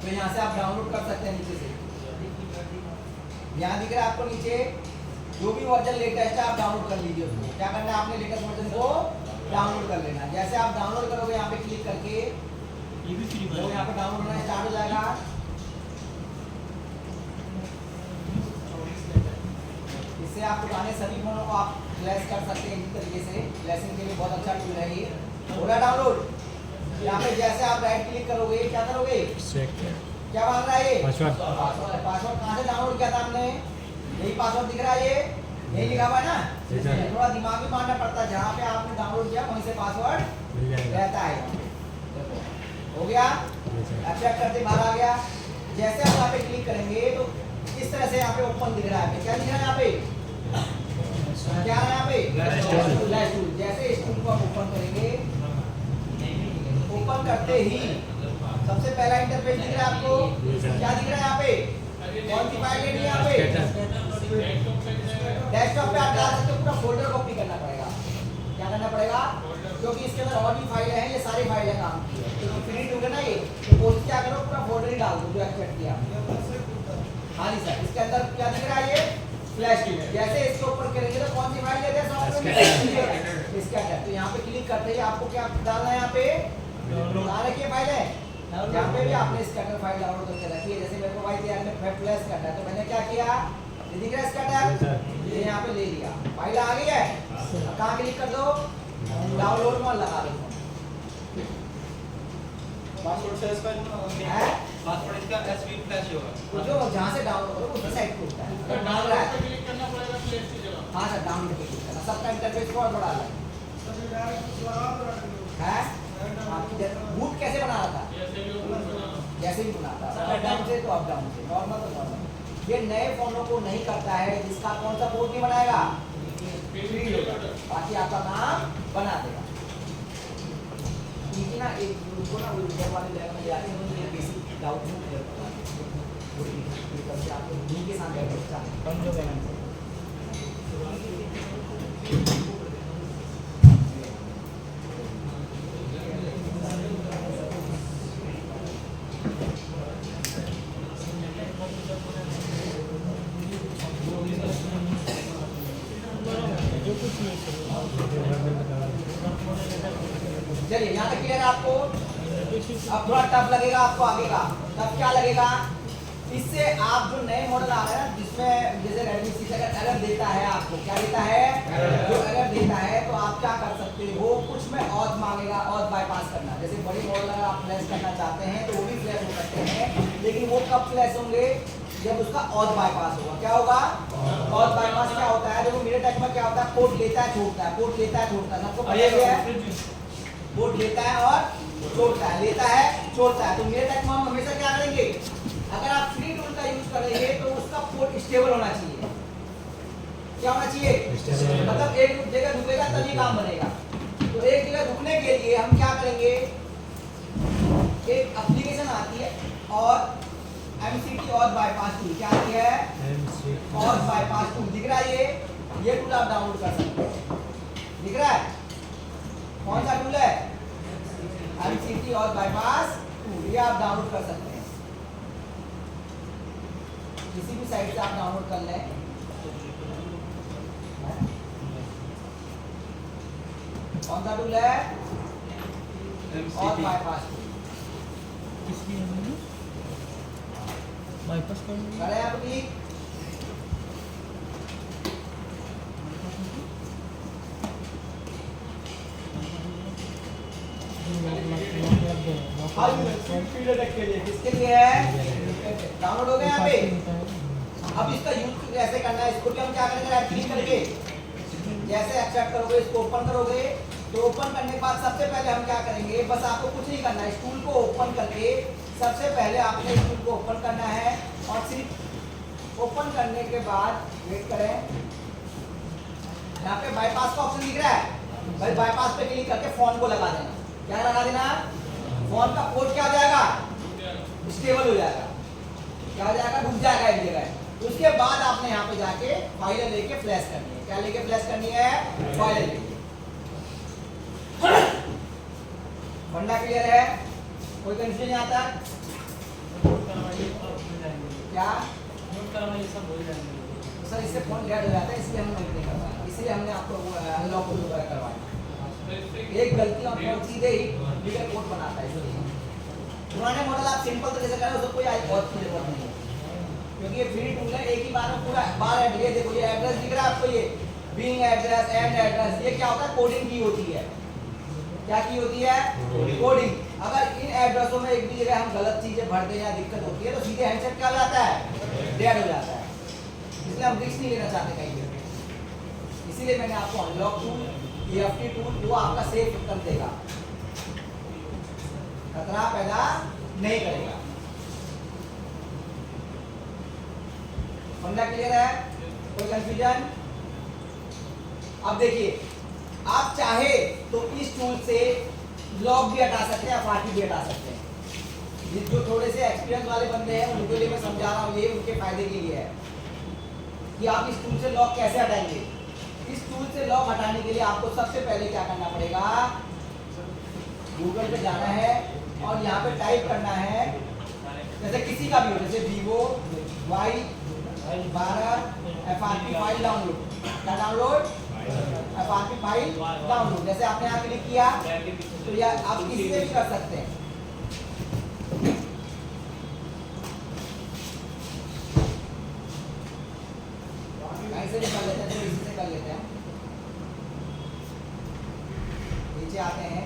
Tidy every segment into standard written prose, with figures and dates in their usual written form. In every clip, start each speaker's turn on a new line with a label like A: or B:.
A: तो यहाँ से आप डाउनलोड कर सकते हैं नीचे से। यहाँ दिख रहा है आपको नीचे, जो भी वर्जन लेटेस्ट है आप डाउनलोड कर लीजिए उसको। क्या करना है आपने, लेटेस्ट वर्जन को डाउनलोड कर लेना। जैसे आप डाउनलोड करोगे यहाँ पे क्लिक करके,
B: ये भी फ्री
A: तो यहाँ पे डाउनलोड होना स्टार्ट हो जाएगा। इससे आप पुराने सभी फोनों को आप फ्लैश कर सकते हैं इसी तरीके से। फ्लैशिंग के लिए बहुत अच्छा टूल है ये। हो रहा डाउनलोड। यहाँ पे जैसे आप राइट क्लिक करोगे, क्या करोगे, क्या मांग रहा है ये,
C: पासवर्ड।
A: पासवर्ड कहाँ से डाउनलोड किया था आपने, यही पासवर्ड दिख रहा है, ये यही लिखा हुआ है ना। थोड़ा दिमाग में मानना पड़ता है, जहाँ पे आपने डाउनलोड किया वहीं से पासवर्ड रहता है। हो गया, एक्सेप्ट करते बाहर आ गया। जैसे आप यहाँ पे क्लिक करेंगे तो इस तरह से यहाँ पे ओपन दिख रहा है। क्या दिख रहा है यहाँ पे, क्या है यहाँ पे, फ्लैश टूल। जैसे इस टूल को आप ओपन करेंगे, ओपन करते ही सबसे पहला इंटरफेस दिख रहा है आपको। क्या दिख रहा है यहाँ पे, कौन सी फाइल लेनी है यहाँ पे, डेस्कटॉप पे आप डाल सकते हो। पूरा फोल्डर कॉपी करना पड़ेगा। क्या करना पड़ेगा, क्योंकि इसके अंदर और भी फाइल है, ये सारी फाइल है काम की है। तो फ्री टूल है ना ये, तो कोशिश क्या करो पूरा फोल्डर ही डाल दो जो एक्सपेक्ट किया। हाँ जी सर, इसके अंदर क्या दिख रहा है ये, फ्लैश टूल। जैसे इसको ऊपर करेंगे तो कौन सी फाइल लेते हैं सॉफ्टवेयर, स्कैटर। तो यहाँ पे क्लिक करते ही आपको क्या डालना है, यहाँ पे बना रखिए फाइल है, यहाँ पे भी आपने स्कैटर फाइल डाउनलोड करके रखी है। जैसे मेरे को भाई यार में फ्लैश करना है, तो मैंने क्या किया, ये दिख रहा है स्कैटर, ये यहाँ पे ले लिया, फाइल आ गई है। कहाँ क्लिक कर दो, डाउनलोड में लगा दो।
B: पासवर्ड से इसका
A: है
B: पासवर्ड इसका एसवी फ्लैश होगा,
A: जो जहाँ से डाउनलोड करो उसी साइट पे होता है। डाल रहा है,
D: क्लिक करना पड़ेगा प्लेस की जगह।
A: हाँ सर, डाउनलोड पे क्लिक करना। सबका इंटरफेस बहुत बड़ा अलग है। आपकी बूट कैसे बना रहा था, जैसे भी बना था, अप डाउन से तो अप डाउन से, नॉर्मल तो नॉर्मल। ये नए फोनों को नहीं करता है, जिसका कौन सा पोर्ट नहीं बनाएगा, बाकी आपका नाम बना देगा। क्योंकि ना एक उनको ना वो यूजर वाले लेवल में जाते हैं, उन्हें बेसिक डाउट नहीं क्लियर करना है। वो एक आपको डी के साथ बैठे बंद हो गए। चलिए यहाँ तक क्लियर है आपको। अब थोड़ा टफ लगेगा आपको आगे का। तब क्या लगेगा, इससे आप जो नए मॉडल आ रहे हैं ना, जिसमें जैसे Redmi 6 अगर एरर देता है, आपको क्या देता है, जो एरर देता है, तो आप क्या कर सकते हो, कुछ में ऑथ मांगेगा, ऑथ बाईपास करना। जैसे बड़ी मॉडल अगर आप फ्लैश करना चाहते हैं तो वो भी फ्लैश हो सकते हैं, लेकिन वो कब फ्लैश होंगे, जब उसका ऑथ बाईपास होगा। क्या होगा, ऑथ बाईपास क्या होता है, देखो मेरे टेक में क्या होता है, पोर्ट लेता है छोड़ता है, पोर्ट लेता है छोड़ता है, सबको पता है। पोर्ट लेता है और छोड़ता है, लेता है छोड़ता है। तो मेरे टेक में हम हमेशा क्या करेंगे, अगर आप फ्री टूल का यूज करेंगे तो उसका पोर्ट स्टेबल होना चाहिए। क्या होना चाहिए, मतलब एक जगह रुकेगा तभी काम बनेगा। तो एक जगह रुकने के लिए हम क्या करेंगे, एक एप्लीकेशन आती है और MCT और बाईपास टूल, क्या आती है, और बाईपास टूल दिख रहा है, ये टूल आप डाउनलोड कर सकते हैं। दिख रहा है, कौन सा टूल है, MCT और बाईपास टूल, ये आप डाउनलोड कर सकते हैं। किसी भी साइट से आप डाउनलोड कर लें। कौन सा टूल है, और बाईपास टूल।
C: बाईपास
A: करें आप क्लिक, किसके लिए है, डाउनलोड हो गया यहाँ पे। अब इसका यूज कैसे करना है, इसको भी हम क्या करेंगे, राइट क्लिक करके जैसे एक्सेप्ट करोगे, इसको ओपन करोगे, तो ओपन करने के बाद सबसे पहले हम क्या करेंगे, बस आपको कुछ नहीं करना है, इस टूल को ओपन करके सबसे पहले आपने इस टूल को ओपन करना है। और सिर्फ ओपन करने के बाद वेट करें, यहाँ पे बाईपास का ऑप्शन दिख रहा है भाई, बाईपास पे क्लिक करके फोन को लगा देना। क्या लगा देना, फोन का पोर्ट क्या हो जाएगा, स्टेबल हो जाएगा। क्या हो जाएगा, रुक जाएगा एक जगह। उसके बाद आपने यहाँ पे जाके फाइलें लेके फ्लैश करनी है। क्या लेके फ्लैश करनी है, फाइलें लेके। फंडा क्लियर है, कोई कंफ्यूजन नहीं आता।
B: करवाइए तो हो जाएंगे।
A: क्या
B: नोट करवाइए सब हो जाएंगे।
A: तो सर इससे फोन डेड हो जाता है, इसलिए हम नोट नहीं करवाया, इसलिए हमने आपको अनलॉक वगैरह करवाया। एक गलती और फोन सीधे ही लीगल कोड बनाता है, इसलिए पुराने मॉडल आप सिंपल तरीके से करें, उसको कोई बहुत की जरूरत नहीं है, क्योंकि ये फ्री टूल है, एक ही बार में पूरा बार ऐड। ये देखो ये एड्रेस दिख रहा है आपको, ये बिंग एड्रेस, एंड एड्रेस, ये क्या होता है, कोडिंग की होती है। क्या की होती है, कोडिंग। अगर इन एड्रेसों में एक भी जगह हम गलत चीजें भर दें या दिक्कत होती है तो सीधे हैंडसेट क्या हो जाता है, डेड हो जाता है। इसलिए हम रिस्क नहीं लेना चाहते कहीं पे, इसीलिए मैंने आपको अनलॉक टूल, EFT टूल, वो आपका सेफ कर देगा, खतरा पैदा नहीं करेगा। समझा, क्लियर है, कोई कंफ्यूजन? अब देखिए, आप चाहे तो इस टूल से लॉग भी हटा सकते हैं, FRP भी हटा सकते हैं। जो थोड़े से एक्सपीरियंस वाले बंदे हैं उनके लिए मैं समझा रहा हूँ, ये उनके फायदे के लिए है कि आप इस टूल से लॉग कैसे हटाएंगे। इस टूल से लॉग हटाने के लिए आपको सबसे पहले क्या करना पड़ेगा, गूगल पे जाना है और यहाँ पे टाइप करना है, जैसे किसी का भी हो, जैसे Vivo Y12 FRP file download, क्या डाउनलोड, FRP फाइल डाउनलोड। जैसे आपने यहाँ क्लिक किया तो या आप किसी से भी कर सकते हैं। ऐसे भी कर लेते हैं, तो इसी से कर लेते हैं। नीचे आते हैं,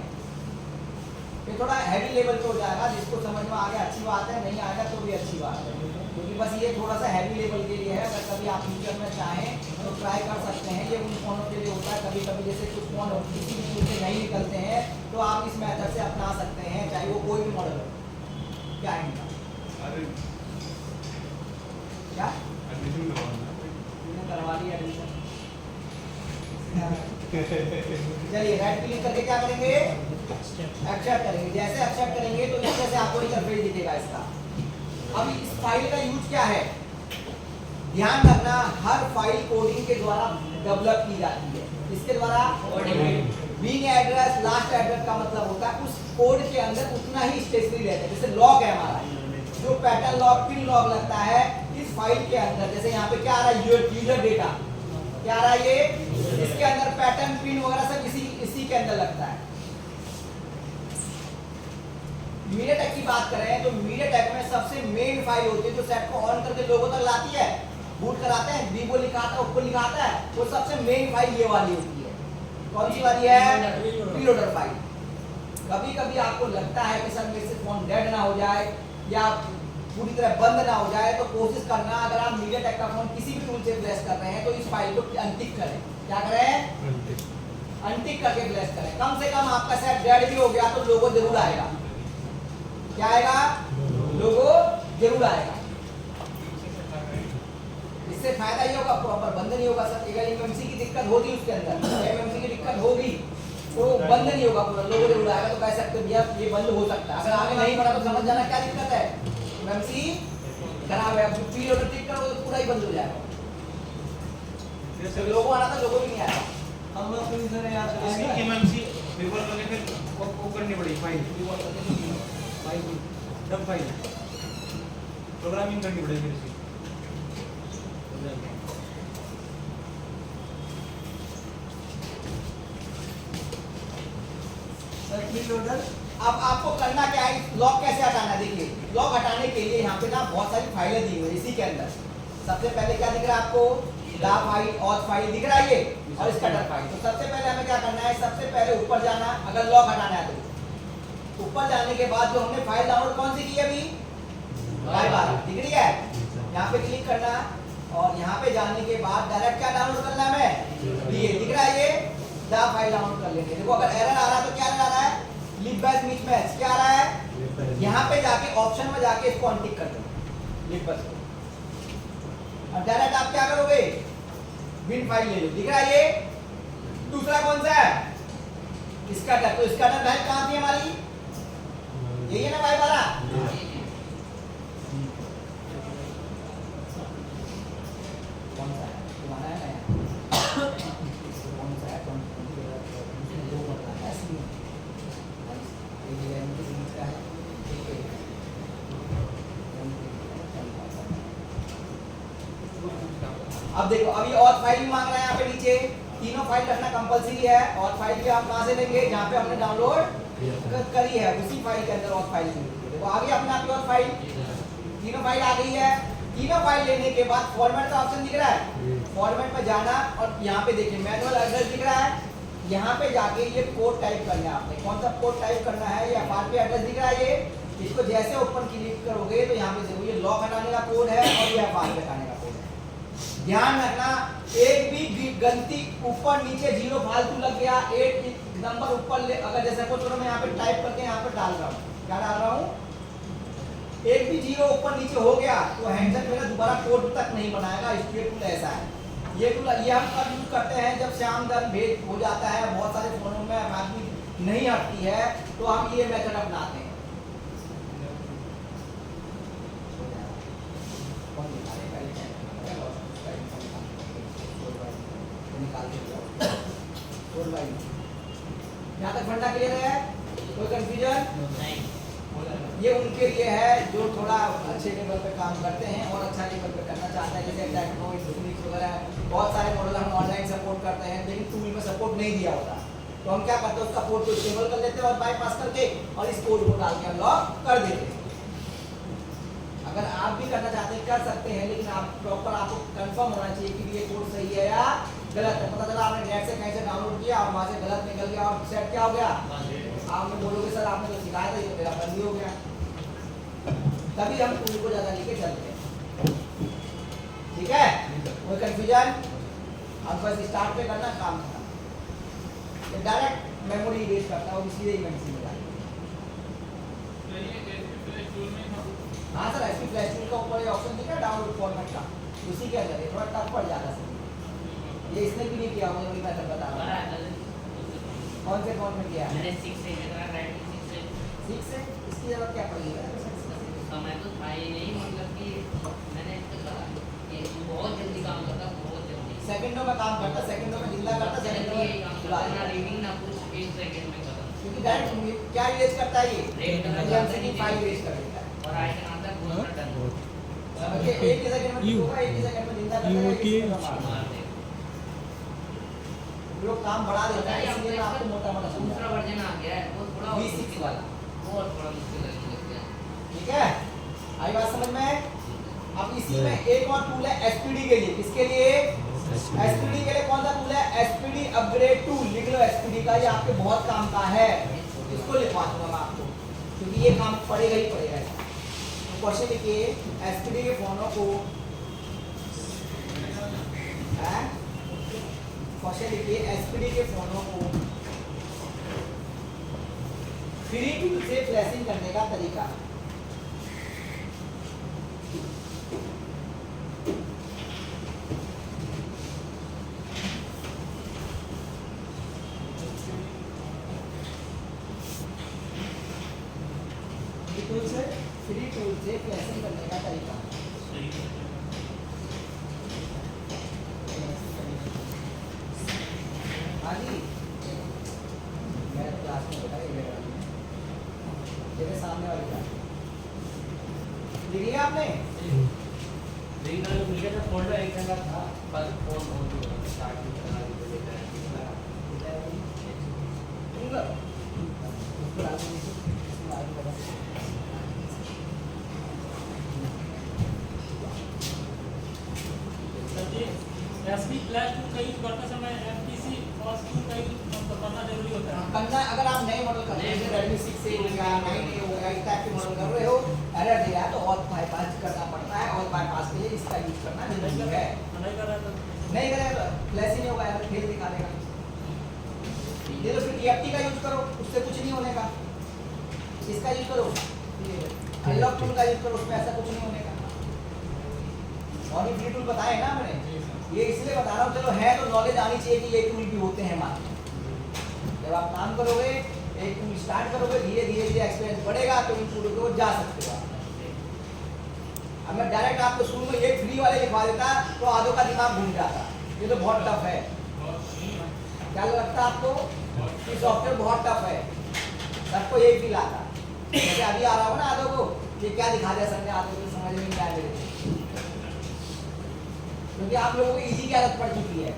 A: ये थोड़ा हैवी लेवल पे हो जाएगा, जिसको समझ में आ गया अच्छी बात है, नहीं आएगा तो भी अच्छी बात है, क्योंकि बस ये थोड़ा सा हैवी लेवल के लिए है। अगर कभी आप फ्यूचर में चाहें तो ट्राई कर सकते हैं, ये उन फोनों के लिए होता है। कभी कभी जैसे कुछ फोन किसी भी टूल से नहीं निकलते हैं तो आप इस मेथड से अपना सकते हैं, चाहे वो कोई भी मॉडल हो। क्या है इनका, क्या करवा लिया एडमिशन? चलिए राइट क्लिक करके क्या करेंगे, एक्सेप्ट करेंगे। जैसे एक्सेप्ट करेंगे तो इस तरह से आपको इंटरफेस दिखेगा इसका। अब इस फाइल का यूज क्या है, ध्यान रखना, हर फाइल कोडिंग के द्वारा डेवलप की जाती है। इसके द्वारा बिंग एड्रेस, लास्ट एड्रेस का मतलब होता है उस कोड के अंदर उतना ही स्टेशनरी रहता है। जैसे लॉग है हमारा, जो पैटर्न लॉग, पिन लॉग लगता है इस फाइल के अंदर, जैसे यहाँ पे क्या आ रहा है, यूजर डेटा क्या आ रहा है, ये इसके अंदर पैटर्न, पिन वगैरह सब इसी के अंदर लगता है। MediaTek की बात करें तो MediaTek में सबसे मेन फाइल होती है जो सेट को ऑन करके लोगों तक लाती है, बूट कराते हैं, Vivo लिखा आता है, Oppo लिखा आता है, वो सबसे मेन फाइल ये वाली होती है। कौन सी वाली है, प्रीलोडर फाइल। कभी कभी आपको लगता है कि सर मेरे से फोन डेड ना हो जाए या पूरी तरह बंद ना हो जाए, तो कोशिश करना, अगर आप MediaTek का फोन किसी भी टूल से फ्लैश कर रहे हैं तो इस फाइल को अनटिक करें। क्या करें, अनटिक करके फ्लैश करें। कम से कम आपका सेट डेड भी हो गया तो लोगो जरूर आएगा। क्या आएगा, लोगो जरूर आएगा। इससे फायदा ये होगा, प्रॉपर बंद नहीं होगा। सर अगर MMC की दिक्कत होगी, उसके अंदर MMC की दिक्कत होगी तो बंद नहीं होगा, पूरा लोगो जरूर आएगा। तो कह सकते भैया ये बंद हो सकता है। अगर आगे नहीं बढ़ा तो समझ जाना क्या दिक्कत है, MMC खराब है। अब प्रीलोडर टिक करोगे तो पूरा ही बंद हो जाएगा। तो लोगो आना था, लोगो भी नहीं आया। हम लोग फिर इधर यार
B: MMC विवल करने फिर वो करनी पड़ी फाइल डब फाइल प्रोग्रामिंग करनी पड़ेगी फिर इसकी।
A: प्रीलोडर। अब आपको करना क्या है, लॉक कैसे हटाना है। देखिए लॉक हटाने के लिए यहाँ पे ना बहुत सारी फाइलें दी हुई है इसी के अंदर। सबसे पहले क्या दिख रहा है आपको, दा फाइल, ऑथ फाइल दिख रहा है ये, और स्कैटर फाइल। तो सबसे पहले हमें क्या करना है, सबसे पहले ऊपर जाना, अगर लॉक हटाना है तो ऊपर जाने के बाद जो हमने फाइल डाउनलोड कौन सी की है अभी, Y12 दिख रही है, यहाँ पे क्लिक करना और यहाँ पे जाने के बाद डायरेक्ट क्या डाउनलोड करना है हमें, ये दिख रहा है, ये दा फाइल डाउनलोड कर लेंगे। देखो अगर एरर आ रहा है तो क्या आ रहा है, लिप बैच मिसमैच, क्या आ रहा है, यहाँ पे जाके ऑप्शन में जाके इसको अनटिक कर दो लिप बैच को, और डायरेक्ट आप क्या करोगे, बिन फाइल ले लो। दिख रहा है ये, दूसरा कौन सा है, इसका डर। तो इसका डर फाइल कहाँ थी हमारी, यही है ना Y12। कौन सा है तुम्हारा, है ना कौन सा है, कौन दो बता है इसमें, ये का है, अब देखो अभी ऑथ फाइल भी मांग रहा है यहाँ पे नीचे, तीनों फाइल रखना कंपलसरी है। ऑथ फाइल भी आप कहाँ से लेंगे, जहाँ पे हमने डाउनलोड करी है उसी फाइल के अंदर ऑथ फाइल मिलेगी। देखो आ गई अपने आपकी ऑथ फाइल, तीनों फाइल आ गई है। तीनों फाइल लेने के बाद फॉर्मेट का ऑप्शन दिख रहा है, फॉर्मेट में जाना और यहाँ पे देखिए मैनुअल एड्रेस दिख रहा है, यहाँ पे जाके ये कोड टाइप करना है आपने। कौन सा कोड टाइप करना है, ये FRP एड्रेस दिख रहा है, ये इसको जैसे ओपन क्लिक करोगे तो यहाँ पे देखो ये लॉक हटाने का कोड है और ये FRP हटाने का कोड है। ध्यान रखना एक भी गलती ऊपर नीचे जीरो फालतू लग गया, एक नंबर ऊपर ले, अगर जैसे सपोज करो मैं यहाँ पे टाइप करके यहाँ पे डाल रहा हूँ, क्या डाल रहा हूँ, एक भी जीरो ऊपर नीचे हो गया तो हैंडसेट मेरा दोबारा कोड तक नहीं बनाएगा। स्ट्रेट टूल ऐसा है, ये टूल ये हम कब यूज करते हैं, जब श्याम दर भेद हो जाता है, बहुत सारे फोनों में FRP नहीं आती है तो हम ये मेथड अपनाते हैं। यहाँ तक फंडा क्लियर है, कोई कंफ्यूजन नहीं। ये उनके लिए है जो थोड़ा अच्छे लेवल पे काम करते हैं और अच्छा लेवल पे करना चाहते हैं, जैसे टेक्नो इंफिनिक्स वगैरह बहुत सारे मॉडल हम ऑनलाइन सपोर्ट करते हैं लेकिन टूल में सपोर्ट नहीं दिया होता, तो हम क्या करते हैं उसका पोर्ट को स्टेबल कर लेते हैं और बाईपास करके और इस कोड को डाल के अनलॉक कर देते हैं। अगर आप भी करना चाहते हैं कर सकते हैं, लेकिन आप प्रॉपर आपको कंफर्म होना चाहिए कि ये कोड सही है या गलत है। पता चला आपने नेट से कहीं से डाउनलोड किया और वहाँ से गलत निकल गया और सेट क्या हो गया, आपने बोलोगे सर आपने तो सिखाया था ये मेरा बंद हो गया, तभी हम टूल को ज़्यादा लेके चलते हैं। ठीक है, कोई कंफ्यूजन, अब बस स्टार्ट पे करना काम खत्म। डायरेक्ट मेमोरी इरेज करता है और सीधे ही मेमोरी में डालता है। हाँ सर, ऐसी फ्लैश टूल का ऊपर ये ऑप्शन दिख रहा है डाउनलोड फॉर्मेट का, उसी के अंदर ये थोड़ा टफ पड़ जाता है। ये इसने भी नहीं किया, मुझे भी मैं बता रहा हूँ। कौन से फॉर्म में किया मैंने 6 से मेरा राइटिंग 6 से इसकी जरूरत क्या पड़ी है,
C: समय तो था ही नहीं, मतलब कि मैंने ये बहुत जल्दी काम करता, बहुत जल्दी
A: सेकंडों में काम करता, सेकंडों में जिंदा करता, सेकंडों में
C: काम करता, ना रीडिंग ना कुछ, 1 सेकंड में खत्म।
A: क्योंकि डायरेक्ट क्या इरेज करता है, ये एमसीडी फाइल इरेज कर देता है
C: और आइकन आता है पूरा डन
A: ओके। एक ही सेकंड में होगा, एक ही सेकंड में जिंदा करता है, लोग काम बढ़ा देता है, इसलिए मैं आपको मोटा मोटा
C: दूसरा वर्जन आ गया है, वो थोड़ा
A: V6 वाला,
C: वो थोड़ा मुश्किल लगने लग गया।
A: ठीक है, आई बात समझ में। अब इसी में एक और टूल है एसपीडी के लिए, किसके लिए, एसपीडी के लिए कौन सा टूल है, एसपीडी अपग्रेड टूल, लिख लो एसपीडी का, ये आपके बहुत काम का है, इसको लिखवा दूंगा मैं आपको क्योंकि ये काम पड़ेगा ही पड़ेगा। तो क्वेश्चन लिखिए, एसपीडी के फोनों को क्वेश्चन लिखिए, एसपीडी के फोनों को फ्री टूल से फ्लैशिंग करने का तरीका। फ्री टूल से फ्लैशिंग करने का तरीका। हाँ जी, मेरे क्लास में होता है मेरे सामने वाली क्लास लिखी है आपने,
C: फोल्डर एक जगह था, बस फोन हो गया स्टार्ट करना
D: एसपी फ्लैश टूल का यूज करते समय एफटीसी और टूल का यूज करना जरूरी होता है।
A: करना, अगर आप नए मॉडल कर रहे हैं, Redmi 6 से हो गया, 9A हो गया, इस टाइप के मॉडल कर रहे हो, एरर दे रहा है तो ऑल बाईपास करना पड़ता है, ऑल बाईपास के लिए इसका यूज करना जरूरी है।
D: नहीं कर रहा तो
A: नहीं करें तो फ्लैश ही नहीं होगा, एरर फेल दिखा देगा। ये तो फिर EFT का यूज करो, उससे कुछ नहीं होने का। इसका यूज करो, अनलॉक टूल का यूज करो, उसमें ऐसा कुछ नहीं होने का। और ये फ्री टूल बताए ना मैंने, ये इसलिए बता रहा हूँ, चलो है तो नॉलेज आनी चाहिए कि ये टूल भी होते हैं हमारे। जब आप काम करोगे, एक टूल स्टार्ट करोगे, धीरे धीरे धीरे एक्सपीरियंस बढ़ेगा तो इन टूलों को जा सकते हो। अब मैं डायरेक्ट आपको शुरू में एक फ्री वाले लिखवा देता तो आधों का दिमाग घूम जाता, ये तो बहुत टफ है। क्या लगता है आपको कि सॉफ्टवेयर बहुत टफ है, सबको एक फील आता। जैसे अभी आ रहा हो ना आधों को, ये क्या दिखा दिया सर ने, आधों को समझ में नहीं आया मेरे। क्योंकि आप लोगों को इजी की आदत पड़ चुकी है।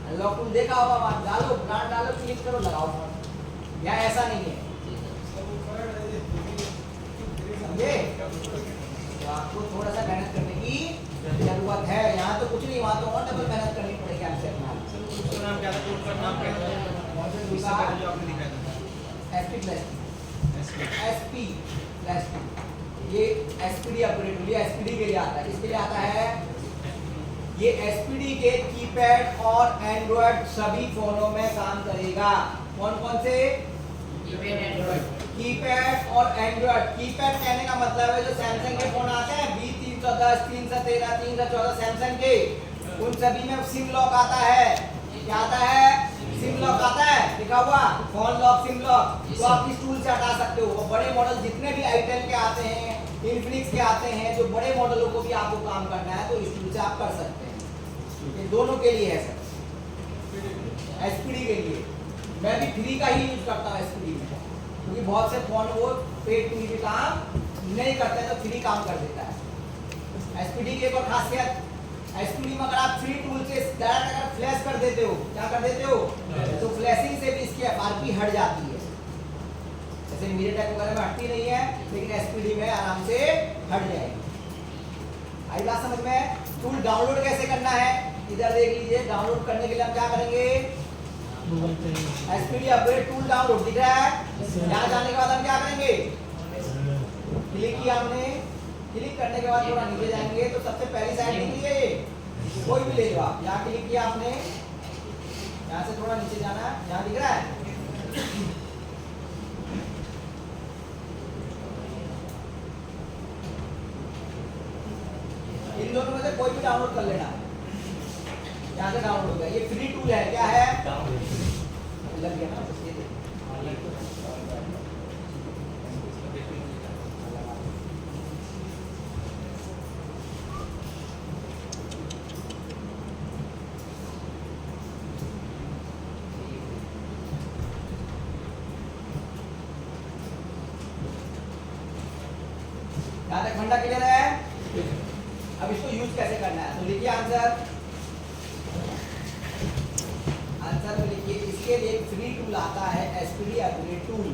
A: अनलॉक टूल देखा होगा, वहाँ डालो, ब्रांड डालो, क्लिक करो, लगाओ। यहाँ ऐसा नहीं है, समझे? तो आपको थोड़ा सा मेहनत करने की जरूरत है। यहाँ तो कुछ नहीं, वहाँ तो और डबल मेहनत करनी पड़ेगी आपसे अपना।
B: उसका नाम क्या था, टूल का नाम क्या था? इससे पहले जो आपने दिखाया था
A: SP प्लस ये SPD अपग्रेड टूल, ये SPD के लिए आता है। किसके लिए आता है? ये SPD के कीपैड और एंड्रॉयड सभी फोनों में काम करेगा। कौन कौन से? कीपैड और एंड्रॉयड। कीपैड कहने का मतलब है जो सैमसंग के फोन आते हैं B310, 313, 314 सैमसंग के, उन सभी में सिम लॉक आता है। क्या आता है? सिम लॉक आता है, लिखा हुआ फोन लॉक, सिम लॉक। तो आप इस टूल से हटा सकते हो। और बड़े मॉडल जितने भी itel के आते हैं, इन्फिनिक्स के आते हैं, जो बड़े मॉडलों को भी आपको काम करना है तो इस टूल से आप कर सकते हैं। ये दोनों के लिए है सर, SPD के लिए। मैं भी फ्री का ही यूज करता हूँ SPD में, क्योंकि बहुत से फोन वो पेड टू भी काम नहीं करते तो फ्री काम कर देता है। SPD की एक और खासियत, SPD में अगर आप फ्री टूल से डायरेक्ट अगर फ्लैश कर देते हो, क्या कर देते हो, तो फ्लैशिंग से भी इसकी FRP हट जाती है। जैसे MediaTek वगैरह में हटती नहीं है, लेकिन SPD में आराम से हट जाएगी। आई बात समझ में? टूल डाउनलोड कैसे करना है इधर देख लीजिए। डाउनलोड करने के लिए हम क्या करेंगे? SPD अपग्रेड टूल डाउनलोड दिख रहा है। यहाँ जाने के बाद हम क्या करेंगे? क्लिक किया हमने, क्लिक करने के बाद थोड़ा नीचे जाएंगे तो सबसे पहली साइड दिख रही है, ये कोई भी ले लो आप। यहाँ क्लिक किया आपने, यहाँ से थोड़ा नीचे जाना, यहाँ दिख रहा है। इन दोनों में से कोई भी डाउनलोड कर लेना। यहाँ से डाउनलोड हो गया, ये फ्री टूल है। क्या है? लग गया ना, बस ये देखो। यहाँ तक फंडा क्लियर है? अब इसको यूज कैसे करना है तो लिखिए आंसर। आंसर में लिखिए, इसके लिए एक फ्री टूल आता है SPD अपग्रेड टूल।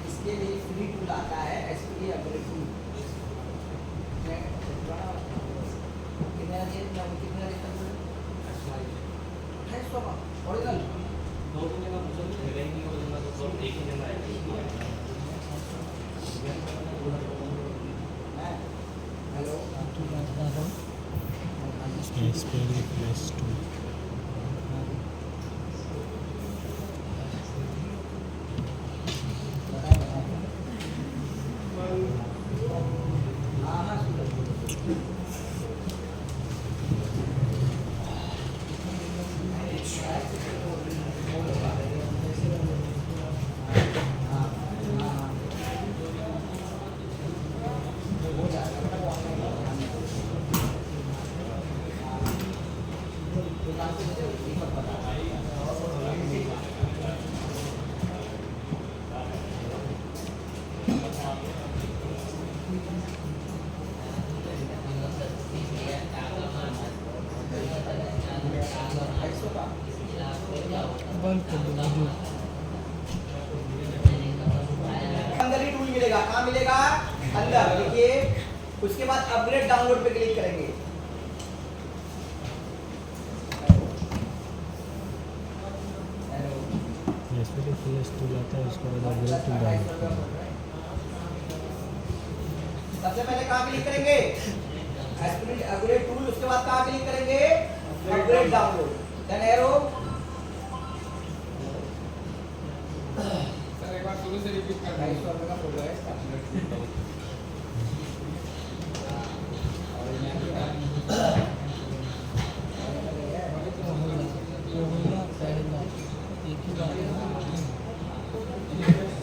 A: इसके लिए फ्री टूल आता है SPD upgrade tool. Original hello
E: SPD plus 2
A: अंदर ही टूल मिलेगा। कहाँ मिलेगा? अंदर। देखिए, उसके बाद अपग्रेड डाउनलोड पे क्लिक करेंगे।
E: SPD प्लस 2 आता है, उसके बाद अपग्रेड टूल डाउनलोड करना।
A: सबसे पहले कहाँ क्लिक करेंगे? SPD upgrade tool. उसके बाद कहाँ क्लिक करेंगे? Upgrade download, then arrow.
B: Sir एक बार शुरू से रिपीट करना है।
A: 250 का फोटो है इसका।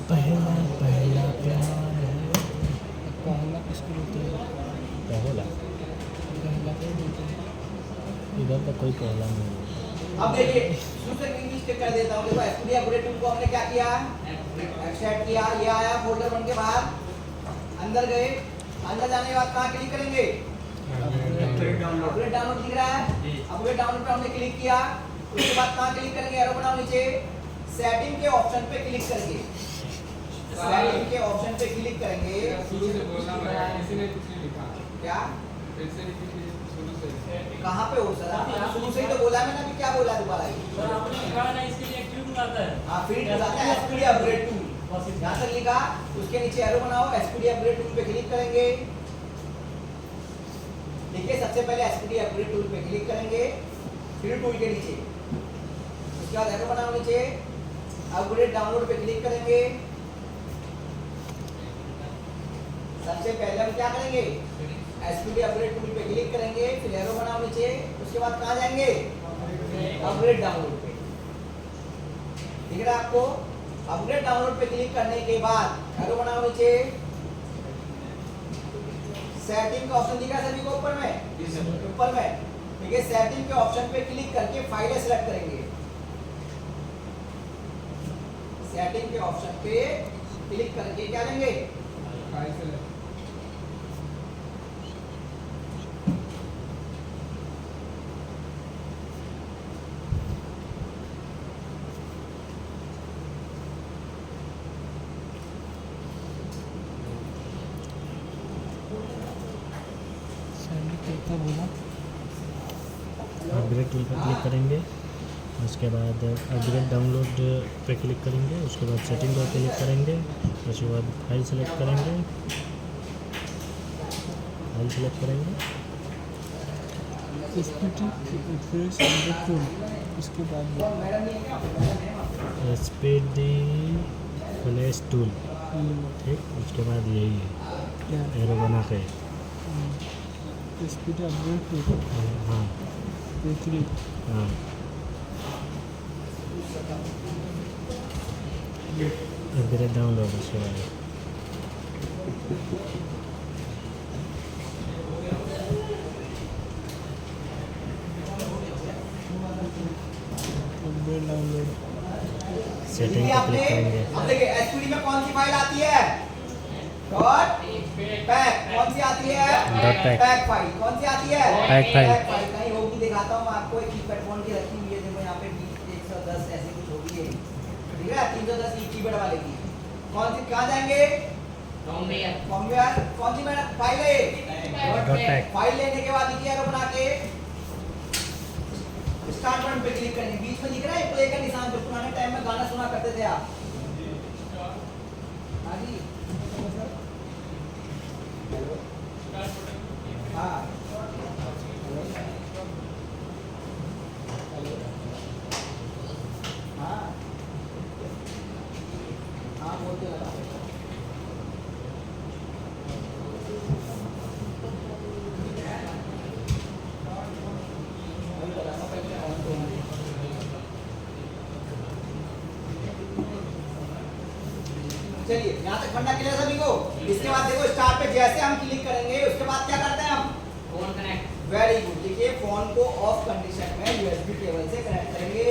E: पहला पहला प्यार है। पहला किसको बोलते हैं? पहला इधर तो कोई पहला नहीं है।
A: अब देखिए, शुरू से इंग्लिश के कर देता हूँ। देखो SPD अपग्रेड टूल को हमने क्या किया? एक्सट्रैक्ट किया। ये आया फोल्डर 1 के बाहर, अंदर गए। अंदर जाने के बाद कहाँ क्लिक करेंगे?
B: अपग्रेड डाउनलोड
A: अपग्रेड डाउनलोड दिख रहा है।
B: जी।
A: अपग्रेड डाउनलोड पे हमने क्लिक किया, उसके बाद कहाँ क्लिक करेंगे? एरो बनाओ नीचे, सेटिंग के ऑप्शन पे क्लिक करेंगे। सेटिंग के ऑप्शन पे क्लिक करेंगे।
F: शुरू से बोलना पड़ेगा, किसी ने कुछ नहीं लिखा।
A: क्या
F: फिर से लिखिए, शुरू से।
A: कहाँ पे हो सर? आपने शुरू से ही तो बोला है मैंने, अभी क्या बोला दोबारा ये?
D: सर आपने लिखा है ना, इसके लिए क्यों आता है?
A: हाँ फील्ड बताता है एसपीडी अपग्रेड टूल, यहाँ तक लिखा, उसके नीचे एरो बनाओ, एसपीडी अपग्रेड टूल पे क्लिक करेंगे। देखिए सबसे पहले एसपीडी अपग्रेड टूल पे क्लिक करेंगे, फिर टूल के नीचे, उसके बाद एरो बनाओ नीचे, अपग्रेड डाउनलोड पे क्लिक करेंगे। सबसे पहले हम क्या करेंगे? एसपीडी अपग्रेड टूल पे क्लिक करेंगे, फिर एरो बनाओ नीचे, उसके बाद कहाँ जाएंगे? अपग्रेड डाउनलोड पे। दिख रहा है आपको? अपग्रेड डाउनलोड पे क्लिक करने के बाद एरो बनाओ नीचे, सेटिंग का ऑप्शन दिख रहा है सभी को ऊपर में? ऊपर में ठीक है, सेटिंग के ऑप्शन पे क्लिक करके फाइलें सेलेक्ट करेंगे। सेटिंग के ऑप्शन पे क्लिक करके क्या लेंगे?
F: फाइल से ले।
E: अपग्रेड टूल पर क्लिक करेंगे, उसके बाद अपग्रेड डाउनलोड पे क्लिक करेंगे, उसके बाद सेटिंग पर क्लिक करेंगे, उसके बाद फाइल सेलेक्ट करेंगे,
F: उसके बाद
A: मैडम ये क्या?
E: एसपीडी फ्लैश टूल, ठीक, उसके बाद यही है एरो बना के।
F: स्पीड अपग्रेड टूल
E: हाँ हाँ, अपग्रेड डाउनलोड उसके बाद
F: अपग्रेड डाउनलोड
E: सेटिंग
A: देखिए
E: पर
A: आपने,
E: क्लिक करेंगे।
A: अब देखिए एसपीडी में कौन सी फाइल आती है? Dot pack. कौन सी आती है?
E: Dot pack.
A: Pack file. कौन सी आती है?
E: Pack file.
A: कहीं होगी, दिखाता हूँ मैं आपको, एक कीपैड फोन की रखी हुई है, देखो यहाँ पे 110 ऐसी कुछ होगी है, ठीक है, 310 की कीपैड वाले की। कौन सी, कहाँ जाएंगे? फॉर्मवेयर। कौन सी मैडम फाइल है?
E: Dot pack.
A: फाइल लेने के बाद देखिए एरो बना के स्टार्ट बटन पे क्लिक करेंगे, बीच में दिख रहा है प्ले का निशान, जो पुराने टाइम में गाना सुना करते थे आप। हाँ जी, हाँ हाँ हाँ बोलते रहो। चलिए यहाँ तक फंडा क्लियर सभी को। इसके बाद देखो स्टार्ट पे जैसे हम क्लिक करेंगे उसके बाद क्या करते हैं हम?
C: Phone connect.
A: वेरी गुड, देखिए फोन को ऑफ कंडीशन में यूएसबी केबल से कनेक्ट करेंगे।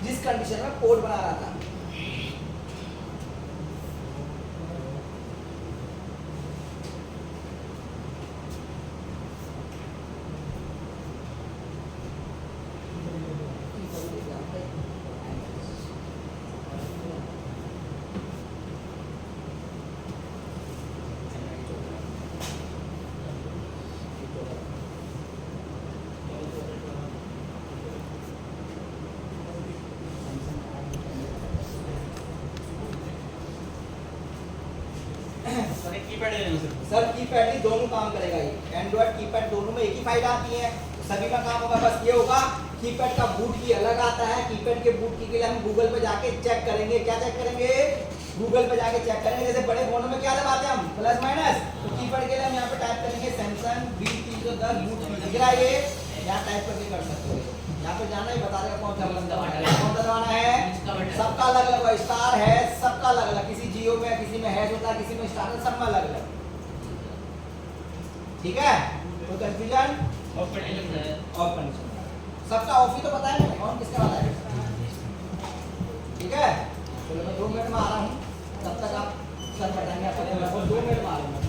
A: जिस कंडीशन में पोर्ट बना रहा था। सर कीपैड ही दोनों काम करेगा, ये एंड्रॉइड कीपैड दोनों में एक ही फाइल आती है, सभी का काम होगा। बस ये होगा कीपैड का बूट की अलग आता है। कीपैड के बूट की के लिए हम गूगल पे जाके चेक करेंगे। क्या चेक करेंगे? गूगल पे जाके चेक करेंगे। जैसे बड़े फोनों में क्या दबाते हैं हम, प्लस माइनस, तो कीपैड के लिए हम यहाँ पे टाइप करेंगे सैमसंग B310 बूट की, दिख रहा है ये, यहाँ टाइप करके कर सकते हो। यहाँ पे जाना ही बता देगा कौन सा बटन दबाना है, कौन सा दबाना है, सबका अलग अलग होगा। स्टार है, सबका अलग अलग, किसी जियो में, किसी में हैश होता है, किसी में स्टार, सब में अलग अलग, ठीक है। तो कंफ्यूजन ऑफ कंडीशन, सबका ऑफ ही तो पता है ना, कौन किसका वाला है। ठीक है, चलो मैं 2 मिनट में आ रहा हूँ, तब तक आप सर बताएंगे आपको, 2 मिनट में आ रहा हूँ।